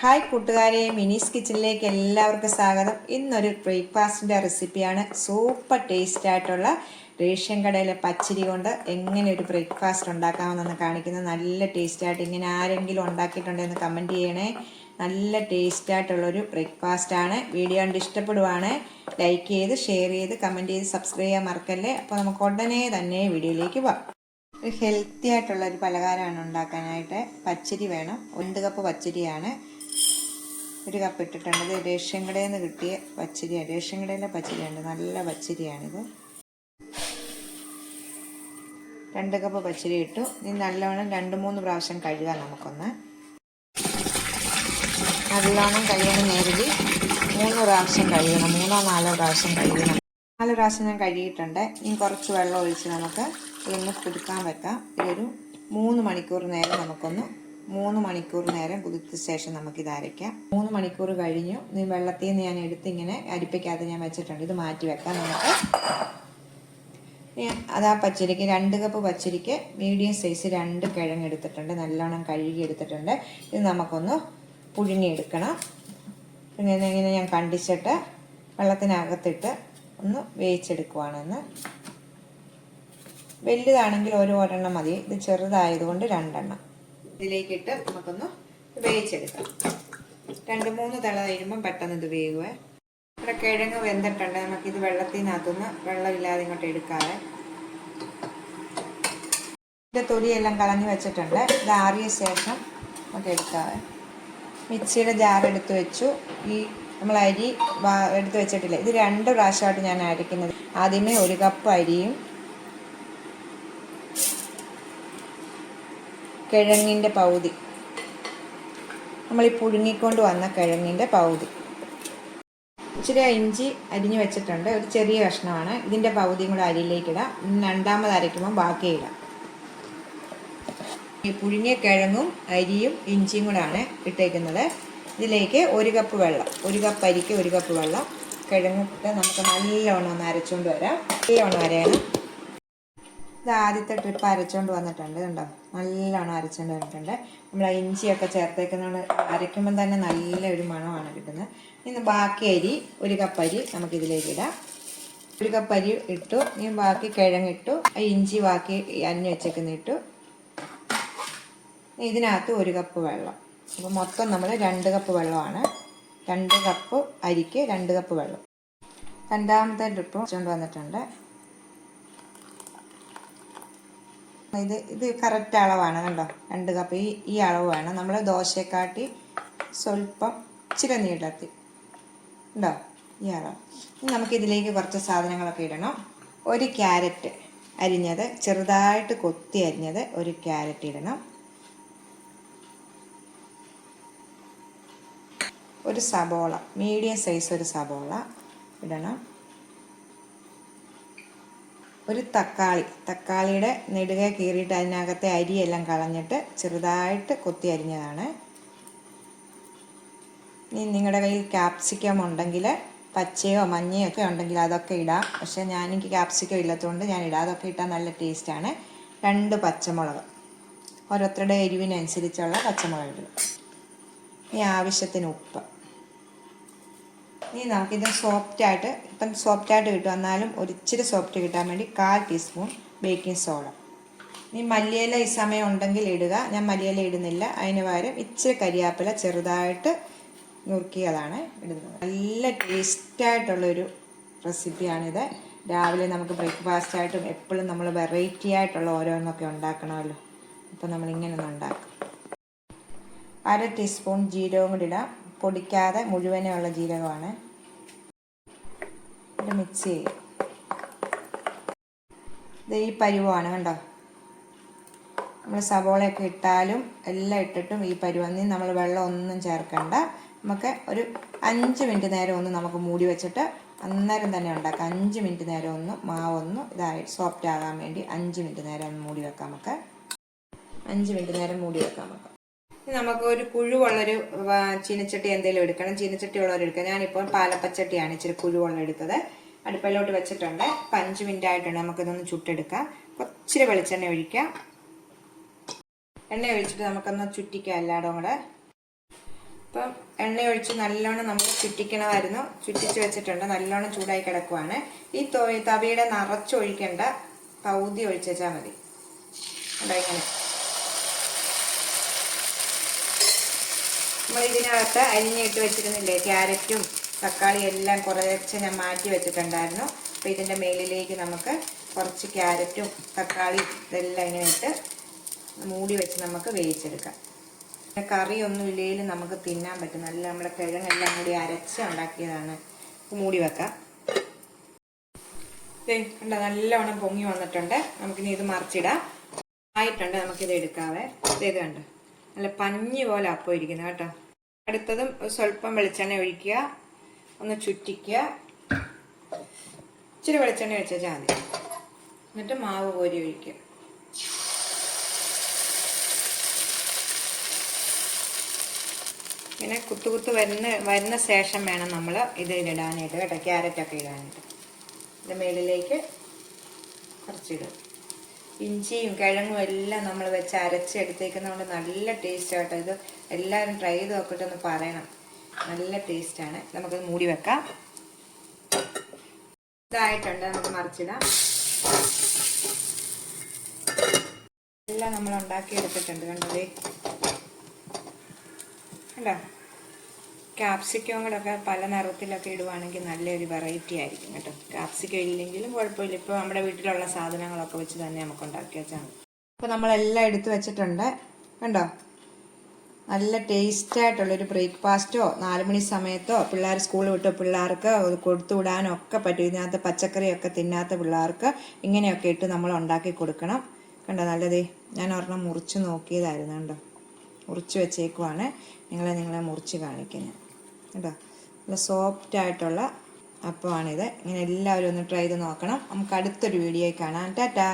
Hi കൂട്ടുകാരെ, മിനീസ് കിച്ചണിലേക്ക് എല്ലാവർക്കും സ്വാഗതം. ഇന്നൊരു ബ്രേക്ക്ഫാസ്റ്റിൻ്റെ റെസിപ്പിയാണ്. സൂപ്പർ ടേസ്റ്റ് ആയിട്ടുള്ള റേഷൻ കടയിലെ പച്ചരി കൊണ്ട് എങ്ങനെ ഒരു ബ്രേക്ക്ഫാസ്റ്റ് ഉണ്ടാക്കാമെന്ന് കാണിക്കുന്നത്. നല്ല ടേസ്റ്റായിട്ട് ഇങ്ങനെ ആരെങ്കിലും ഉണ്ടാക്കിയിട്ടുണ്ടെന്ന് കമൻറ്റ് ചെയ്യണേ. നല്ല ടേസ്റ്റായിട്ടുള്ളൊരു ബ്രേക്ക്ഫാസ്റ്റാണ്. വീഡിയോ കണ്ട് ഇഷ്ടപ്പെടുവാണ് ലൈക്ക് ചെയ്ത് ഷെയർ ചെയ്ത് കമൻറ്റ് ചെയ്ത് സബ്സ്ക്രൈബ് ചെയ്യാൻ മറക്കല്ലേ. അപ്പോൾ നമുക്ക് ഉടനെ തന്നെ വീഡിയോയിലേക്ക് പോകാം. ഒരു ഹെൽത്തി ആയിട്ടുള്ള ഒരു പലഹാരമാണ് ഉണ്ടാക്കാനായിട്ട്. പച്ചരി വേണം. 1 കപ്പ് പച്ചരിയാണ്. 1 കപ്പ് ഇട്ടിട്ടുണ്ട്. ഇത് റേഷൻ കടയിൽ നിന്ന് കിട്ടിയ പച്ചരിയാണ്. റേഷൻ കടയിലെ പച്ചരിയാണ്, നല്ല പച്ചരിയാണിത്. 2 കപ്പ് പച്ചരി ഇട്ടു. ഇനി നല്ലവണ്ണം 2-3 പ്രാവശ്യം കഴുകാം. നമുക്കൊന്ന് നല്ലവണ്ണം കഴുകണം. നേരിൽ 3 പ്രാവശ്യം കഴുകണം. 3-4 പ്രാവശ്യം കഴുകണം. 4 പ്രാവശ്യം ഞാൻ കഴുകിയിട്ടുണ്ട്. ഇനി കുറച്ച് വെള്ളം ഒഴിച്ച് നമുക്ക് ഇതൊന്ന് കുതിർക്കാൻ വെക്കാം. ഇതൊരു 3 മണിക്കൂർ നേരം നമുക്കൊന്ന് 3 മണിക്കൂർ നേരം കുതിർത്ത ശേഷം നമുക്കിത് അരയ്ക്കാം. 3 മണിക്കൂർ കഴിഞ്ഞു. ഈ വെള്ളത്തിൽ നിന്ന് ഞാൻ എടുത്ത് ഇങ്ങനെ അരിപ്പയ്ക്കകത്ത് ഞാൻ വെച്ചിട്ടുണ്ട്. ഇത് മാറ്റി വെക്കാം നമുക്ക്. അതാ പച്ചരിക്ക് 2 കപ്പ് പച്ചരിക്ക് മീഡിയം സൈസ് 2 കിഴങ്ങ് എടുത്തിട്ടുണ്ട്. നല്ലോണം കഴുകി എടുത്തിട്ടുണ്ട്. ഇത് നമുക്കൊന്ന് പുഴുങ്ങിയെടുക്കണം. ഇങ്ങനെ ഞാൻ കണ്ടിച്ചിട്ട് വെള്ളത്തിനകത്തിട്ട് ഒന്ന് വേവിച്ചെടുക്കുവാണെന്ന്. വലുതാണെങ്കിൽ ഒരെണ്ണം മതി. ഇത് ചെറുതായതുകൊണ്ട് 2 എണ്ണം ഇതിലേക്കിട്ട് നമുക്കൊന്ന് വേവിച്ചെടുക്കാം. 2-3 തള കഴിയുമ്പം പെട്ടെന്ന് ഇത് വേവുക. ഇവിടെ കിഴങ്ങ് വെന്തിട്ടുണ്ട്. നമുക്കിത് വെള്ളത്തിനകത്തുനിന്ന് വെള്ളമില്ലാതെ ഇങ്ങോട്ട് എടുക്കാതെ ഇതിൻ്റെ തൊലിയെല്ലാം കളഞ്ഞ് വെച്ചിട്ടുണ്ട്. ഇത് ആറിയ ശേഷം നമുക്ക് എടുക്കാതെ മിക്സിയുടെ ജാർ എടുത്ത് വെച്ചു. ഈ നമ്മൾ അരി എടുത്ത് വെച്ചിട്ടില്ല. ഇത് 2 പ്രാവശ്യമായിട്ട് ഞാൻ അരയ്ക്കുന്നത്. ആദ്യമേ 1 കപ്പ് അരിയും കിഴങ്ങിൻ്റെ പകുതി, നമ്മൾ ഈ പുഴുങ്ങിക്കൊണ്ട് വന്ന കിഴങ്ങിൻ്റെ പകുതി, ഇച്ചിരി ഇഞ്ചി അരിഞ്ഞ് വെച്ചിട്ടുണ്ട്. ഒരു ചെറിയ കഷ്ണമാണ്. ഇതിൻ്റെ പകുതിയും കൂടെ അരിയിലേക്ക് ഇടാം. 2ാമത് അരയ്ക്കുമ്പോൾ ബാക്കി ഇടാം. ഈ പുഴുങ്ങിയ കിഴങ്ങും അരിയും ഇഞ്ചിയും കൂടാണ് ഇട്ടേക്കുന്നത്. ഇതിലേക്ക് 1 കപ്പ് വെള്ളം, 1 കപ്പ് അരിക്ക് 1 കപ്പ് വെള്ളം. കിഴങ്ങിട്ട് നമുക്ക് നല്ലവണ്ണം ഒന്ന് അരച്ചുകൊണ്ട് വരാം. നല്ലവണ്ണം അരയണം. ഇത് ആദ്യത്തെ ട്രിപ്പ് അരച്ചുകൊണ്ട് വന്നിട്ടുണ്ട്. കണ്ടോ, നല്ലോണം അരച്ചുകൊണ്ട് വന്നിട്ടുണ്ട്. നമ്മൾ ആ ഇഞ്ചിയൊക്കെ ചേർത്തേക്കുന്നതുകൊണ്ട് അരയ്ക്കുമ്പം തന്നെ നല്ലൊരു മണമാണ് കിട്ടുന്നത്. ഇനി ബാക്കി അരി 1 കപ്പ് അരി നമുക്കിതിലേക്ക് ഇടാം. 1 കപ്പ് അരി ഇട്ടു. ഇനി ബാക്കി കിഴങ്ങിട്ടു. ആ ഇഞ്ചി ബാക്കി അരിഞ്ഞ് വെച്ചേക്കുന്ന ഇട്ടു. ഇതിനകത്ത് 1 കപ്പ് വെള്ളം. അപ്പോൾ മൊത്തം നമ്മൾ 2 കപ്പ് വെള്ളമാണ്. 2 കപ്പ് അരിക്ക് 2 കപ്പ് വെള്ളം. 2ാമത്തെ ട്രിപ്പ് വെച്ചുകൊണ്ട് വന്നിട്ടുണ്ട്. ഇത് കറക്റ്റ് അളവാണ്. കണ്ടോ, 2 കപ്പ് ഈ അളവ് വേണം. നമ്മൾ ദോശയെക്കാട്ടി സ്വല്പം ഇച്ചിരി നീളത്തിൽ ഉണ്ടോ ഈ അളവ്. ഇനി നമുക്കിതിലേക്ക് കുറച്ച് സാധനങ്ങളൊക്കെ ഇടണം. 1 ക്യാരറ്റ് അരിഞ്ഞത്, ചെറുതായിട്ട് കൊത്തി അരിഞ്ഞത് 1 ക്യാരറ്റ് ഇടണം. 1 സബോള, മീഡിയം സൈസ് 1 സബോള ഇടണം. 1 തക്കാളി, തക്കാളിയുടെ നെടുകെ കീറിയിട്ട് അതിനകത്തെ അരിയെല്ലാം കളഞ്ഞിട്ട് ചെറുതായിട്ട് കൊത്തി അരിഞ്ഞതാണ്. ഇനി നിങ്ങളുടെ കയ്യിൽ ക്യാപ്സിക്കം ഉണ്ടെങ്കിൽ പച്ചയോ മഞ്ഞയോ ഒക്കെ ഉണ്ടെങ്കിൽ അതൊക്കെ ഇടാം. പക്ഷേ എനിക്ക് ക്യാപ്സിക്കം ഇല്ലാത്തതുകൊണ്ട് ഞാൻ ഇടാം. അതൊക്കെ ഇട്ടാൽ നല്ല ടേസ്റ്റാണ്. 2 പച്ചമുളക്, ഓരോരുത്തരുടെ എരിവിനനുസരിച്ചുള്ള പച്ചമുളക് ഇടുക. ഇനി ആവശ്യത്തിന് ഉപ്പ്. ഇനി നമുക്കിത് സോഫ്റ്റായിട്ട്, ഇപ്പം സോഫ്റ്റായിട്ട് കിട്ടും. എന്നാലും ഒരിച്ചിരി സോഫ്റ്റ് കിട്ടാൻ വേണ്ടി 1/4 ടീസ്പൂൺ ബേക്കിംഗ് സോഡ. ഇനി മല്ലിയില ഈ സമയം ഉണ്ടെങ്കിൽ ഇടുക. ഞാൻ മല്ലിയില ഇടുന്നില്ല. അതിന് പകരം ഇച്ചിരി കരിയാപ്പില ചെറുതായിട്ട് നുറുക്കിയതാണ് ഇടുന്നത്. നല്ല ടേസ്റ്റായിട്ടുള്ളൊരു റെസിപ്പിയാണിത്. രാവിലെ നമുക്ക് ബ്രേക്ക്ഫാസ്റ്റായിട്ടും എപ്പോഴും നമ്മൾ വെറൈറ്റി ആയിട്ടുള്ള ഓരോന്നൊക്കെ ഉണ്ടാക്കണമല്ലോ. അപ്പോൾ നമ്മളിങ്ങനെ ഉണ്ടാക്കും. 1/2 ടീസ്പൂൺ ജീരകം കൂടി ഇടാം. പൊടിക്കാതെ മുഴുവനുള്ള ജീരകമാണ്. ഇത് മിക്സ് ചെയ്യും. ഇത് ഈ പരുവമാണ്. കണ്ടോ, നമ്മൾ സവോളയൊക്കെ ഇട്ടാലും എല്ലാം ഇട്ടിട്ടും ഈ പരുവന്നി നമ്മൾ വെള്ളം ഒന്നും ചേർക്കണ്ട. നമുക്ക് ഒരു 5 മിനിറ്റ് നേരം ഒന്ന് നമുക്ക് മൂടി വെച്ചിട്ട് അന്നേരം തന്നെ ഉണ്ടാക്കാം. 5 മിനിറ്റ് നേരം ഒന്ന് മാവൊന്ന് ഇതായി സോഫ്റ്റ് ആകാൻ വേണ്ടി 5 മിനിറ്റ് നേരം ഒന്ന് മൂടി വെക്കാം. നമുക്ക് 5 മിനിറ്റ് നേരം മൂടി വെക്കാം. നമുക്ക് ഒരു കുഴുവുള്ളൊരു ചീനച്ചട്ടി എന്തെങ്കിലും എടുക്കണം. ചീനച്ചട്ടി ഉള്ളവരെടുക്കുക. ഞാനിപ്പോൾ പാലപ്പച്ചട്ടിയാണ് ഇച്ചിരി കുഴുവുള്ള എടുത്തത്. അടുപ്പിലോട്ട് വെച്ചിട്ടുണ്ട്. 5 മിനിറ്റ് ആയിട്ടുണ്ട്. നമുക്കിതൊന്ന് ചുട്ടെടുക്കാം. കുറച്ചിരി വെളിച്ചെണ്ണ ഒഴിക്കാം. എണ്ണ ഒഴിച്ചിട്ട് നമുക്കൊന്ന് ചുറ്റിക്കാം എല്ലായിടവും കൂടെ. അപ്പം എണ്ണ ഒഴിച്ച് നല്ലോണം നമുക്ക് ചുറ്റിക്കണമായിരുന്നു. ചുറ്റിച്ച് വെച്ചിട്ടുണ്ട്. നല്ലോണം ചൂടായി കിടക്കുവാണ്. ഈ തവിയുടെ നിറച്ചൊഴിക്കേണ്ട, പകുതി ഒഴിച്ചാൽ മതി. ഇങ്ങനെ നമ്മൾ ഇതിനകത്ത് അരിഞ്ഞിട്ട് വെച്ചിരുന്നില്ലേ, ക്യാരറ്റും തക്കാളി എല്ലാം കുറച്ച് ഞാൻ മാറ്റി വെച്ചിട്ടുണ്ടായിരുന്നു. അപ്പോൾ ഇതിൻ്റെ മേലിലേക്ക് നമുക്ക് കുറച്ച് ക്യാരറ്റും തക്കാളി ഇതെല്ലാം ഇങ്ങനെ ഇട്ട് മൂടി വെച്ച് നമുക്ക് വേവിച്ചെടുക്കാം. കറിയൊന്നും ഇല്ലെങ്കിലും നമുക്ക് തിന്നാൻ പറ്റും. നല്ല നമ്മുടെ കിഴങ്ങെല്ലാം കൂടി അരച്ച് ഉണ്ടാക്കിയതാണ്. മൂടി വെക്കാം. കണ്ടോ, നല്ലവണ്ണം പൊങ്ങി വന്നിട്ടുണ്ട്. നമുക്കിനി ഇത് മറിച്ചിടാം. ആയിട്ടുണ്ട്. നമുക്കിത് എടുക്കാവേ. ഇത് കണ്ടോ, നല്ല പഞ്ഞി പോലെ അപ്പം ഇരിക്കുന്നത് കേട്ടോ. അടുത്തതും സ്വല്പം വെളിച്ചെണ്ണ ഒഴിക്കുക, ഒന്ന് ചുറ്റിക്കുക. ഇച്ചിരി വെളിച്ചെണ്ണ ഒഴിച്ചാൽ മതി. എന്നിട്ട് മാവ് കോരി ഒഴിക്കുക. ഇങ്ങനെ കുത്തു വരുന്ന ശേഷം വേണം നമ്മൾ ഇത് ഇടാനായിട്ട് കേട്ടോ, ക്യാരറ്റൊക്കെ ഇടാനായിട്ട്. ഇത് മേളിലേക്ക് കുറച്ചിടും. ഇഞ്ചിയും കിഴങ്ങും എല്ലാം നമ്മൾ വെച്ച് അരച്ചെടുത്തേക്കുന്നതുകൊണ്ട് നല്ല ടേസ്റ്റ് കേട്ടോ. ഇത് എല്ലാവരും ട്രൈ ചെയ്ത് നോക്കിയിട്ട് ഒന്ന് പറയണം. നല്ല ടേസ്റ്റാണ്. നമുക്കത് മൂടി വെക്കാം. ഇതായിട്ടുണ്ട്. നമുക്ക് മറിച്ചിടാം. എല്ലാം നമ്മൾ ഉണ്ടാക്കി എടുത്തിട്ടുണ്ട്. കണ്ടതേ കണ്ടോ. ക്യാപ്സിക്കം കൂടെ ഒക്കെ പല നിറത്തിലൊക്കെ ഇടുവാണെങ്കിൽ നല്ലൊരു വെറൈറ്റി ആയിരിക്കും കേട്ടോ. ക്യാപ്സിക്കം ഇല്ലെങ്കിലും കുഴപ്പമില്ല. ഇപ്പോൾ നമ്മുടെ വീട്ടിലുള്ള സാധനങ്ങളൊക്കെ വെച്ച് തന്നെ നമുക്ക് ഉണ്ടാക്കി വെച്ചാൽ മതി. അപ്പോൾ നമ്മളെല്ലാം എടുത്ത് വെച്ചിട്ടുണ്ട്. കണ്ടോ, നല്ല ടേസ്റ്റായിട്ടുള്ളൊരു ബ്രേക്ക്ഫാസ്റ്റോ 4 മണി സമയത്തോ പിള്ളേർ സ്കൂളിൽ വിട്ടോ പിള്ളേർക്ക് കൊടുത്തു വിടാനോ ഒക്കെ പറ്റും. ഇതിനകത്ത് പച്ചക്കറിയൊക്കെ തിന്നാത്ത പിള്ളേർക്ക് ഇങ്ങനെയൊക്കെ ഇട്ട് നമ്മൾ ഉണ്ടാക്കി കൊടുക്കണം. കണ്ടോ, നല്ലതേ. ഞാൻ ഒരെണ്ണം മുറിച്ച് നോക്കിയതായിരുന്നു. കണ്ടോ, മുറിച്ച് വെച്ചേക്കുവാണ്. നിങ്ങളെ മുറിച്ച് കാണിക്കുന്നത് കേട്ടോ. നല്ല സോഫ്റ്റായിട്ടുള്ള അപ്പമാണിത്. ഇങ്ങനെ എല്ലാവരും ഒന്ന് ട്രൈ ചെയ്ത് നോക്കണം. നമുക്ക് അടുത്തൊരു വീഡിയോയിൽ കാണാം. ടാറ്റാ.